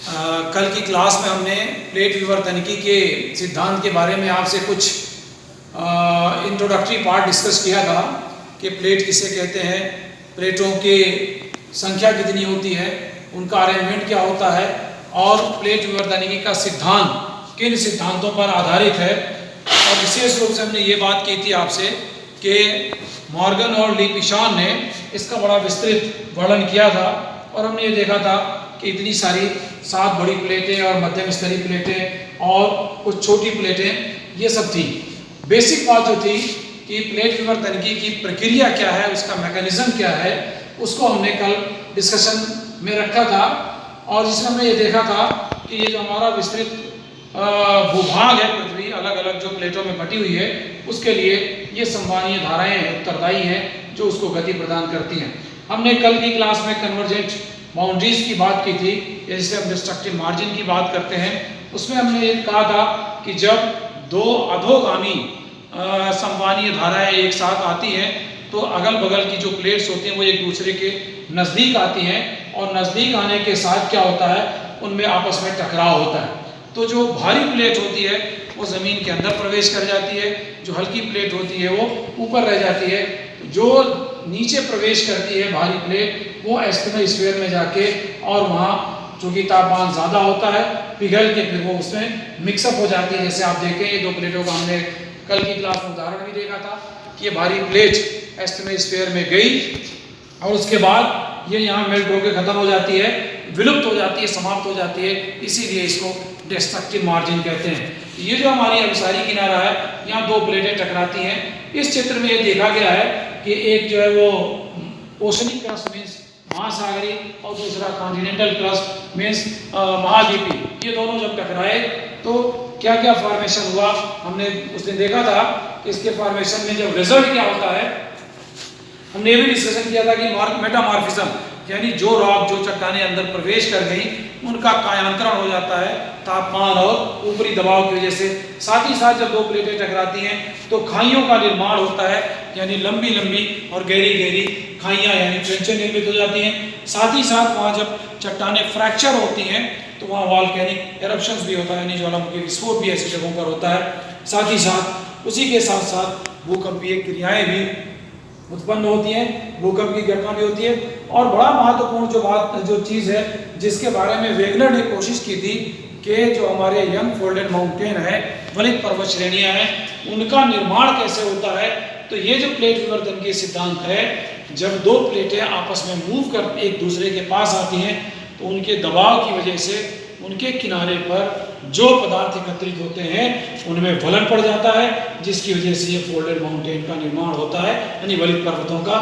कल की क्लास में हमने प्लेट विवर्तनिकी के सिद्धांत के बारे में आपसे कुछ इंट्रोडक्टरी पार्ट डिस्कस किया था कि प्लेट किसे कहते हैं, प्लेटों की संख्या कितनी होती है, उनका अरेंजमेंट क्या होता है और प्लेट विवर्तनिकी का सिद्धांत किन सिद्धांतों पर आधारित है। और विशेष रूप से हमने ये बात की थी आपसे कि मॉर्गन और लीपिशान ने इसका बड़ा विस्तृत वर्णन किया था और हमने ये देखा था कि इतनी सारी 7 बड़ी प्लेटें और मध्यम स्तरीय प्लेटें और कुछ छोटी प्लेटें ये सब थी। बेसिक बात जो थी कि प्लेट विवर्तनिकी की प्रक्रिया क्या है, उसका मैकेनिज्म क्या है, उसको हमने कल डिस्कशन में रखा था और जिसमें हमने ये देखा था कि ये जो हमारा विस्तृत भूभाग है, पृथ्वी अलग अलग जो प्लेटों में बटी हुई है, उसके लिए ये संवहनीय धाराएं उत्तरदायी हैं जो उसको गति प्रदान करती हैं। हमने कल की क्लास में कन्वर्जेंट बाउंड्रीज की बात की थी, जैसे हम डिस्ट्रक्टिव मार्जिन की बात करते हैं। उसमें हमने ये कहा था कि जब दो अधोगामी संवहनीय धाराएं एक साथ आती हैं तो अगल बगल की जो प्लेट्स होती हैं वो एक दूसरे के नज़दीक आती हैं और नज़दीक आने के साथ क्या होता है, उनमें आपस में टकराव होता है। तो जो भारी प्लेट होती है वो ज़मीन के अंदर प्रवेश कर जाती है, जो हल्की प्लेट होती है वो ऊपर रह जाती है। जो नीचे प्रवेश करती है भारी प्लेट वो एस्टेनोस्फीयर में जाके और वहाँ चूँकि तापमान ज़्यादा होता है पिघल के फिर वो उसमें मिक्सअप हो जाती है। जैसे आप देखें ये दो प्लेटों का हमने कल की क्लास में उदाहरण भी देखा था कि ये भारी प्लेट एस्टेनोस्फीयर में गई और उसके बाद ये यहाँ मेल्ट होकर ख़त्म हो जाती है, विलुप्त हो जाती है, समाप्त हो जाती है, इसीलिए इसको डिस्ट्रक्टिव मार्जिन कहते हैं। ये जो हमारी अभिसारी किनारा है, यहाँ दो प्लेटें टकराती हैं। इस चित्र में ये देखा गया है कि एक जो है वो ओशनिक क्रस्ट मीन्स महासागरी और दूसरा कॉन्टिनेंटल क्रस्ट मीन्स महाद्वीपी। ये दोनों जब टकराए तो क्या क्या फॉर्मेशन हुआ, हमने उस दिन देखा था कि इसके फॉर्मेशन में जब रिजल्ट क्या होता है, हमने ये भी डिस्कशन किया था कि मेटामॉर्फिज्म यानी जो रॉक जो चट्टानें अंदर प्रवेश कर गई उनका कायांतरण हो जाता है तापमान और ऊपरी दबाव की वजह से। साथ ही साथ जब दो प्लेटें टकराती हैं तो खाइयों का निर्माण होता है, यानी लंबी लंबी और गहरी गहरी खाइयाँ यानी ट्रेंचें निर्मित हो जाती हैं। साथ ही साथ वहाँ जब चट्टानें फ्रैक्चर होती हैं तो वहाँ वॉल्केनिक एरप्शंस भी होता है, यानी ज्वालामुखी विस्फोट भी ऐसी जगहों पर होता है। साथ ही साथ उसी के साथ साथ भूकंपीय क्रियाएँ भी उत्पन्न होती हैं, भूकंप की घटना भी होती है। और बड़ा महत्वपूर्ण जो चीज़ है जिसके बारे में वेगनर ने कोशिश की थी कि जो हमारे यंग फोल्डेड माउंटेन है, वलित पर्वत श्रेणियाँ हैं, उनका निर्माण कैसे होता है। तो ये जो प्लेट विवर्तन के सिद्धांत है, जब दो प्लेटें आपस में मूव कर एक दूसरे के पास आती हैं तो उनके दबाव की वजह से उनके किनारे पर जो पदार्थ एकत्रित होते हैं उनमें वलन पड़ जाता है, जिसकी वजह से ये फोल्डेड माउंटेन का निर्माण होता है, यानी वलित पर्वतों का।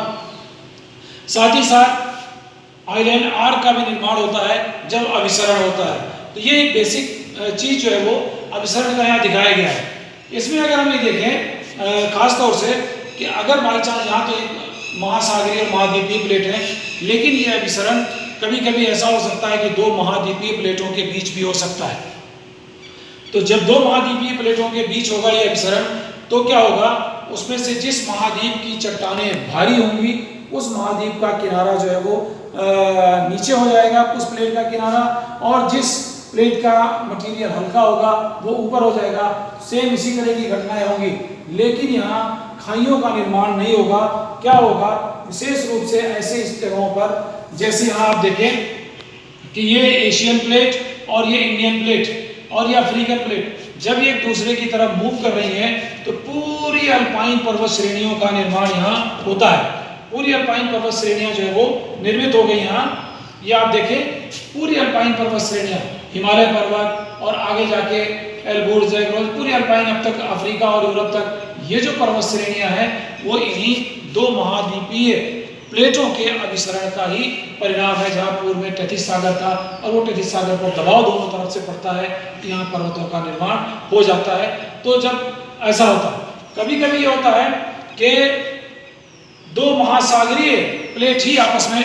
साथ ही साथ आइलैंड आर्क का भी निर्माण होता है जब अभिसरण होता है। तो ये एक बेसिक चीज़ जो है वो अभिसरण का यहाँ दिखाया गया है। इसमें अगर हम ये देखें खास तौर से कि अगर बाई चांस यहाँ तो एक महासागरीय और महाद्वीपीय प्लेट है, लेकिन ये अभिसरण कभी कभी ऐसा हो सकता है कि दो महाद्वीपीय प्लेटों के बीच भी हो सकता है। तो जब दो महाद्वीपीय प्लेटों के बीच होगा ये अभिसरण तो क्या होगा, उसमें से जिस महाद्वीप की चट्टानें भारी होंगी उस महाद्वीप का किनारा जो है वो नीचे हो जाएगा, उस प्लेट का किनारा, और जिस प्लेट का मटेरियल हल्का होगा वो ऊपर हो जाएगा। सेम इसी तरह की घटनाएं होंगी, लेकिन यहाँ खाइयों का निर्माण नहीं होगा। क्या होगा, विशेष रूप से ऐसे इस जगहों पर जैसे यहाँ आप देखें कि ये एशियन प्लेट और ये इंडियन प्लेट और ये अफ्रीकन प्लेट जब ये एक दूसरे की तरफ मूव कर रही हैं तो पूरी अल्पाइन पर्वत श्रेणियों का निर्माण यहाँ होता है। पूरी अल्पाइन पर्वत श्रेणियाँ जो है वो निर्मित हो गई यहाँ। ये आप देखें पूरी अल्पाइन पर्वत श्रेणियाँ, हिमालय पर्वत और आगे जाके एल्बुर्ज, पूरी अल्पाइन अब तक अफ्रीका और यूरोप तक ये जो पर्वत श्रेणियाँ हैं वो इन्हीं दो महाद्वीपीय प्लेटों के अभिसरण का ही परिणाम है, जहाँ पूर्व में टेथिस सागर था और वो टेथिस सागर पर दबाव दोनों तरफ से पड़ता है, यहाँ पर्वतों का निर्माण हो जाता है। तो जब ऐसा होता है, कभी कभी ये होता है कि दो महासागरीय प्लेट ही आपस में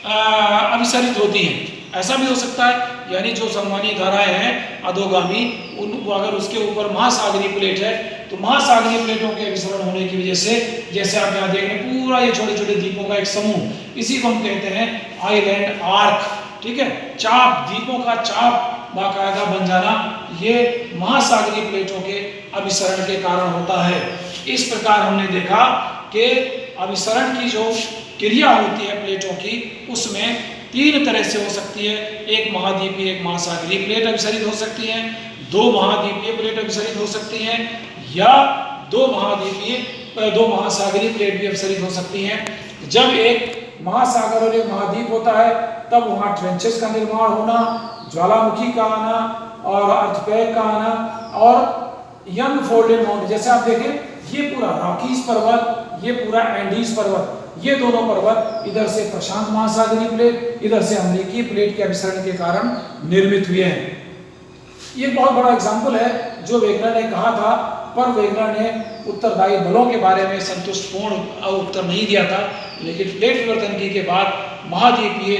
अभिसरित होती हैं, ऐसा भी हो सकता है। यानी जो संवहनीय धाराएं हैं अधोगामी, उन अगर उसके ऊपर महासागरीय प्लेट है तो महासागरीय प्लेटों के अभिसरण होने की वजह से, जैसे आप यहाँ देख रहे हैं पूरा ये छोटे छोटे द्वीपों का एक समूह, इसी को हम कहते हैं आइलैंड आर्क। ठीक है, चाप, द्वीपों का चाप बाकायदा बन जाना, ये महासागरीय प्लेटों के अभिसरण के कारण होता है। इस प्रकार हमने देखा कि अभिसरण की जो क्रिया होती है प्लेटों की, उसमें 3 तरह से हो सकती है। एक महाद्वीपीय, एक महासागरीय प्लेट अभिसरित हो सकती है, 2 महाद्वीपीय प्लेट अभिसरित हो सकती हैं, या 2 महासागरीय प्लेट भी अभिसरित हो सकती हैं। जब एक महासागर और एक महाद्वीप होता है तब वहाँ ट्रेंचेस का निर्माण होना, ज्वालामुखी का आना और अर्थक्वेक का आना, और यंग फोल्डेड माउंटेन, जैसे आप देखें ये पूरा रॉकीज पर्वत, ये पूरा एंडीज पर्वत, ये दोनों पर्वत इधर से प्रशांत महासागरीय प्लेट, इधर से अमेरिकी प्लेट के अभिसरण के कारण निर्मित हुए हैं। ये बहुत बड़ा एग्जाम्पल है जो वेगनर ने कहा था, पर वेगनर ने उत्तरदायी बलों के बारे में संतुष्टपूर्ण उत्तर नहीं दिया था। लेकिन प्लेट विवर्तन के बाद महाद्वीपीय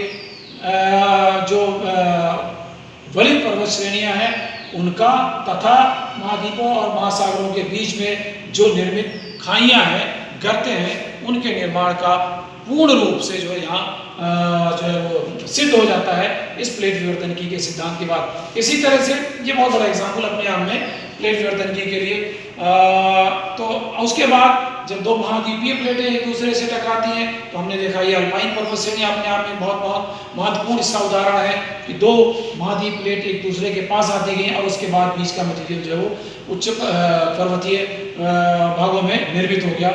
जो वलित पर्वत श्रेणियां हैं उनका, तथा महाद्वीपों और महासागरों के बीच में जो निर्मित खाइयां हैं, गर्ते हैं, उनके निर्माण का पूर्ण रूप से जो है यहाँ जो है वो सिद्ध हो जाता है इस प्लेट विवर्तनिकी के सिद्धांत के बाद। इसी तरह से ये बहुत बड़ा एग्जाम्पल अपने आप में प्लेट विवर्तनिकी के लिए। तो उसके बाद जब 2 महाद्वीपीय प्लेटें एक दूसरे से टकराती हैं तो हमने देखा ये अल्पाइन पर्वत श्रेणी अपने आप में बहुत महत्वपूर्ण इसका उदाहरण है कि 2 महाद्वीप प्लेट एक दूसरे के पास आती गई और उसके बाद बीच का मटेरियल जो है वो उच्च पर्वतीय भागों में निर्मित हो गया।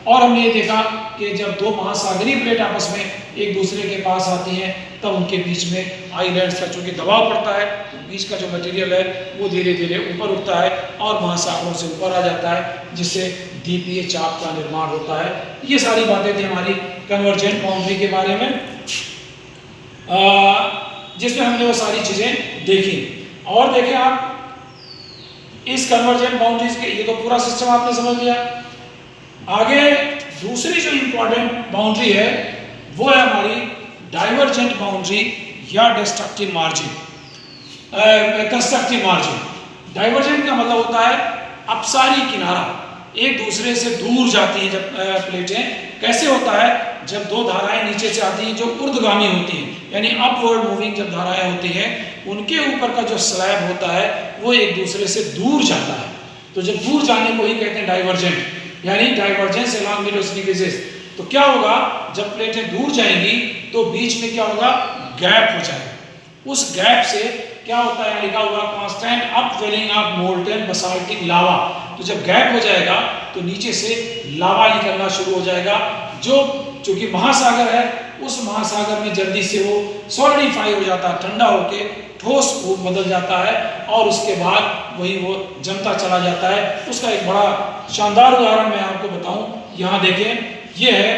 और हमने ये देखा कि जब 2 महासागरीय प्लेट आपस में एक दूसरे के पास आती हैं तब उनके बीच में आइलैंड्स का चूंकि दबाव पड़ता है, तो बीच का जो मटेरियल है वो धीरे धीरे ऊपर उठता है और महासागरों से ऊपर आ जाता है, जिससे द्वीपीय चाप का निर्माण होता है। ये सारी बातें थी हमारी कन्वर्जेंट बाउंड्री के बारे में, जिसमें हमने वो सारी चीज़ें देखी। और देखें आप इस कन्वर्जेंट बाउंड्रीज के, ये तो पूरा सिस्टम आपने समझ लिया। आगे दूसरी जो इंपॉर्टेंट बाउंड्री है वो है हमारी डाइवर्जेंट बाउंड्री या destructive margin, constructive margin. Divergent का मतलब होता है अपसारी किनारा, एक दूसरे से दूर जाती हैं जब प्लेटें। कैसे होता है, जब 2 धाराएं नीचे से आती हैं जो ऊर्ध्वगामी होती हैं, यानी अपवर्ड मूविंग जब धाराएं होती हैं, उनके ऊपर का जो स्लैब होता है वो एक दूसरे से दूर जाता है। तो जब दूर जाने को ही कहते हैं डाइवर्जेंट, यानी डाइवर्जेंस अलोंग वेलोसिटी बेसिस। तो क्या होगा, जब प्लेटें दूर जाएंगी तो बीच में क्या होगा, गैप हो जाएगा। उस गैप से क्या होता है, लिखा हुआ constant upwelling of molten basaltic lava. तो जब गैप हो जाएगा तो नीचे से लावा निकलना शुरू हो जाएगा, जो चूंकि महासागर है उस महासागर में जल्दी से वो सॉलिडिफाई हो जाता है, ठंडा होके ठोस रूप बदल जाता है और उसके बाद वही वो जमता चला जाता है। उसका एक बड़ा शानदार उदाहरण मैं आपको बताऊं, यहाँ देखें, ये है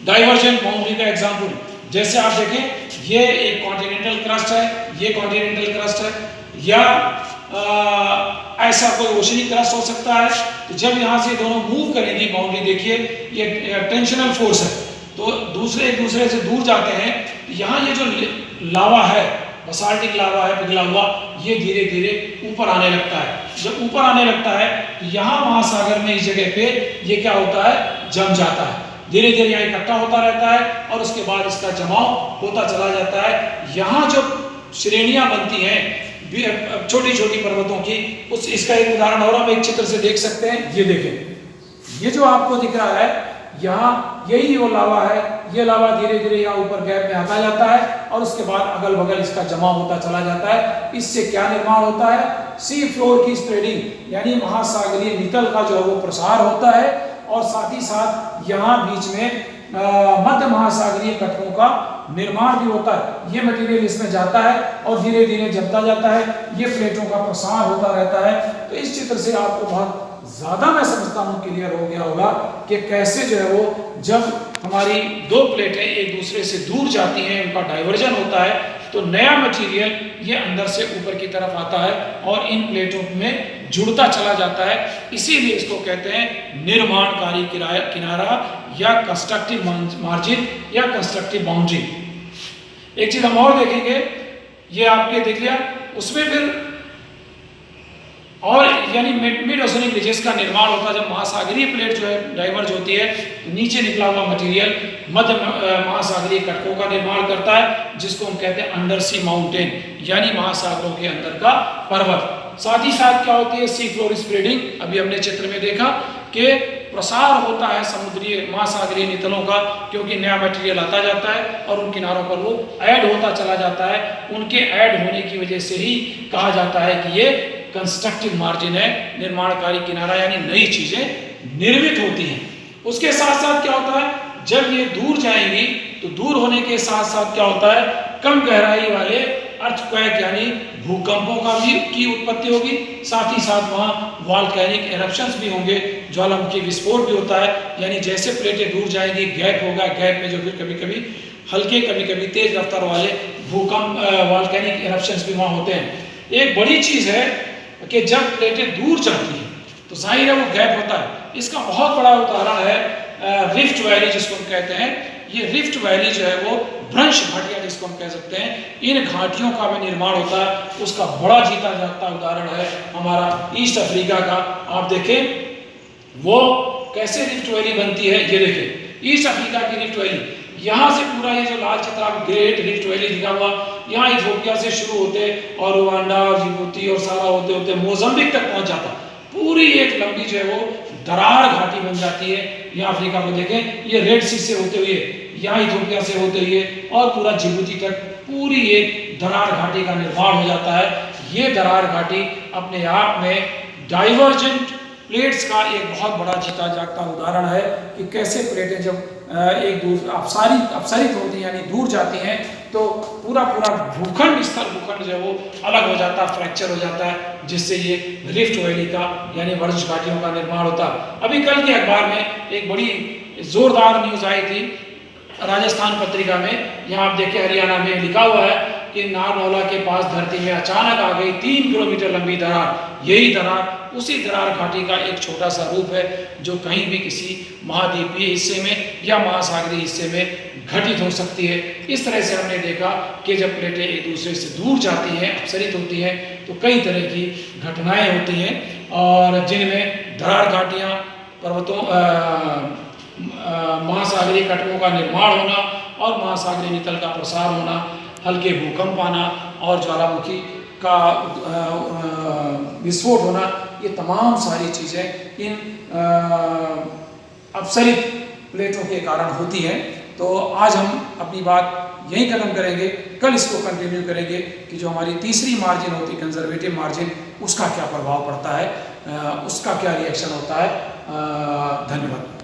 डाइवर्जेंट बाउंड्री का एग्जांपल। जैसे आप देखें ये एक कॉन्टिनेंटल क्रस्ट है, ये कॉन्टिनेंटल क्रस्ट है, या ऐसा कोई ओशनी क्रस्ट हो सकता है। तो जब यहाँ से दोनों मूव करेंगी बाउंड्री, देखिए ये टेंशनल फोर्स है, तो एक दूसरे से दूर जाते हैं। यहाँ ये जो लावा है, बसाल्टिक लावा है पिघला हुआ, ये धीरे धीरे ऊपर आने लगता है। जब ऊपर आने लगता है तो यहाँ महासागर में इस जगह पे ये क्या होता है, जम जाता है, धीरे धीरे यहाँ इकट्ठा होता रहता है और उसके बाद इसका जमाव होता चला जाता है। यहाँ जो श्रेणियां बनती हैं छोटी छोटी पर्वतों की, इसका एक उदाहरण और हम एक चित्र से देख सकते हैं। ये देखें, ये जो आपको दिख रहा है यहाँ, यही वो लावा है। ये लावा धीरे धीरे यहाँ ऊपर गैप में आता जाता है और उसके बाद अगल बगल इसका जमा होता चला जाता है। इससे क्या निर्माण होता है, सी फ्लोर की स्प्रेडिंग, यानी महासागरीय नितल का जो है वो प्रसार होता है, और साथ ही साथ यहाँ बीच में मध्य महासागरीय कटकों का निर्माण भी होता है। ये मटेरियल इसमें जाता है और धीरे धीरे जमता जाता है, ये प्लेटों का प्रसार होता रहता है। तो इस चित्र से आपको बहुत ज्यादा, मैं समझता हूँ, क्लियर हो गया होगा कि कैसे जो है वो जब हमारी 2 प्लेटें एक दूसरे से दूर जाती हैं, उनका डाइवर्जन होता है, तो नया मटेरियल ये अंदर से ऊपर की तरफ आता है और इन प्लेटों में जुड़ता चला जाता है। इसीलिए इसको कहते हैं निर्माणकारी किनारा या कंस्ट्रक्टिव मार्जिन या कंस्ट्रक्टिव बाउंड्री। एक चीज हम और देखेंगे, ये आपके देख लिया, उसमें फिर और यानी मिड ओशनिक रिजेस का निर्माण होता है जब महासागरीय प्लेट जो है डाइवर्ज होती है, नीचे निकला हुआ मटेरियल मध्य महासागरीय कटकों का निर्माण करता है, जिसको हम कहते हैं अंडर सी माउंटेन, यानी महासागरों के अंदर का पर्वत। साथ ही साथ क्या होती है सी फ्लोर स्प्रेडिंग, अभी हमने चित्र में देखा कि प्रसार होता है समुद्रीय महासागरीय नितलों का, क्योंकि नया मटेरियल आता जाता है और उन किनारों पर वो ऐड होता चला जाता है। उनके ऐड होने की वजह से ही कहा जाता है कि ये कंस्ट्रक्टिव मार्जिन है, निर्माणकारी किनारा, यानी नई चीजें निर्मित होती हैं। उसके साथ साथ क्या होता है, जब ये दूर जाएंगी तो दूर होने के साथ साथ क्या होता है, कम गहराई वाले अर्थक्वेक यानी भूकंपों का भी की उत्पत्ति होगी। साथ ही साथ वहाँ वॉल्केनिक एरप्शंस भी होंगे, ज्वालामुखी विस्फोट भी होता है, यानी जैसे प्लेटें दूर जाएंगी गैप होगा, गैप में जो फिर कभी कभी हल्के कभी कभी तेज रफ्तार वाले भूकंप वॉल्केनिक एरप्शंस भी वहाँ होते हैं। एक बड़ी चीज़ है कि जब प्लेटें दूर जाती हैं तो जाहिर है वो गैप होता है। इसका बहुत बड़ा उदाहरण है रिफ्ट वैली जिसको हम कहते हैं। ये रिफ्ट वैली जो है वो भ्रंश घाटियाँ जिसको हम कह सकते हैं, इन घाटियों का भी निर्माण होता है। उसका बड़ा जीता जागता उदाहरण है हमारा ईस्ट अफ्रीका का। आप देखें वो कैसे रिफ्ट वैली बनती है, ये देखें ईस्ट अफ्रीका की रिफ्ट वैली, यहाँ से पूरा ये जो लाल चित्रा ग्रेट रिफ्ट वैली दिखा हुआ, यहाँ इथियोपिया से शुरू होते और रुवांडा और जिबूती और सारा होते होते मोजाम्बिक तक पहुंच जाता। पूरी एक लंबी जो है वो दरार घाटी बन जाती है। यहाँ अफ्रीका को देखें, ये रेड सी से होते हुए यहाँ इथियोपिया से होते हुए और पूरा जिबूती तक पूरी एक दरार घाटी का निर्माण हो जाता है। ये दरार घाटी अपने आप में डाइवर्जेंट प्लेट्स का एक बहुत बड़ा जीता जागता उदाहरण है कि कैसे प्लेटें जब एक दूसरे अपसरित होती हैं यानी दूर जाती हैं तो पूरा पूरा भूखंड भूखंड जो है वो अलग हो जाता है, फ्रैक्चर हो जाता है, जिससे ये रिफ्ट वैली का यानी वर्ष घाटियों का निर्माण होता है। अभी कल के अखबार में एक बड़ी जोरदार न्यूज़ आई थी राजस्थान पत्रिका में। यहाँ आप देखें हरियाणा में लिखा हुआ है कि नारनौला के पास धरती में अचानक आ गई 3 किलोमीटर लंबी दरार। यही दरार उसी दरार घाटी का एक छोटा सा रूप है जो कहीं भी किसी महाद्वीपीय हिस्से में या महासागरीय हिस्से में घटित हो सकती है। इस तरह से हमने देखा कि जब प्लेटें एक दूसरे से दूर जाती हैं, अपसरित होती हैं, तो कई तरह की घटनाएं होती हैं और जिनमें दरार घाटियाँ, पर्वतों महासागरीय कटकों का निर्माण होना और महासागरीय नितल का प्रसार होना, हल्के भूकंप आना और ज्वालामुखी का विस्फोट होना, ये तमाम सारी चीज़ें इन अपसरित प्लेटों के कारण होती हैं। तो आज हम अपनी बात यहीं खत्म करेंगे, कल इसको कंटिन्यू करेंगे कि जो हमारी तीसरी मार्जिन होती है कंजर्वेटिव मार्जिन, उसका क्या प्रभाव पड़ता है, उसका क्या रिएक्शन होता है। धन्यवाद।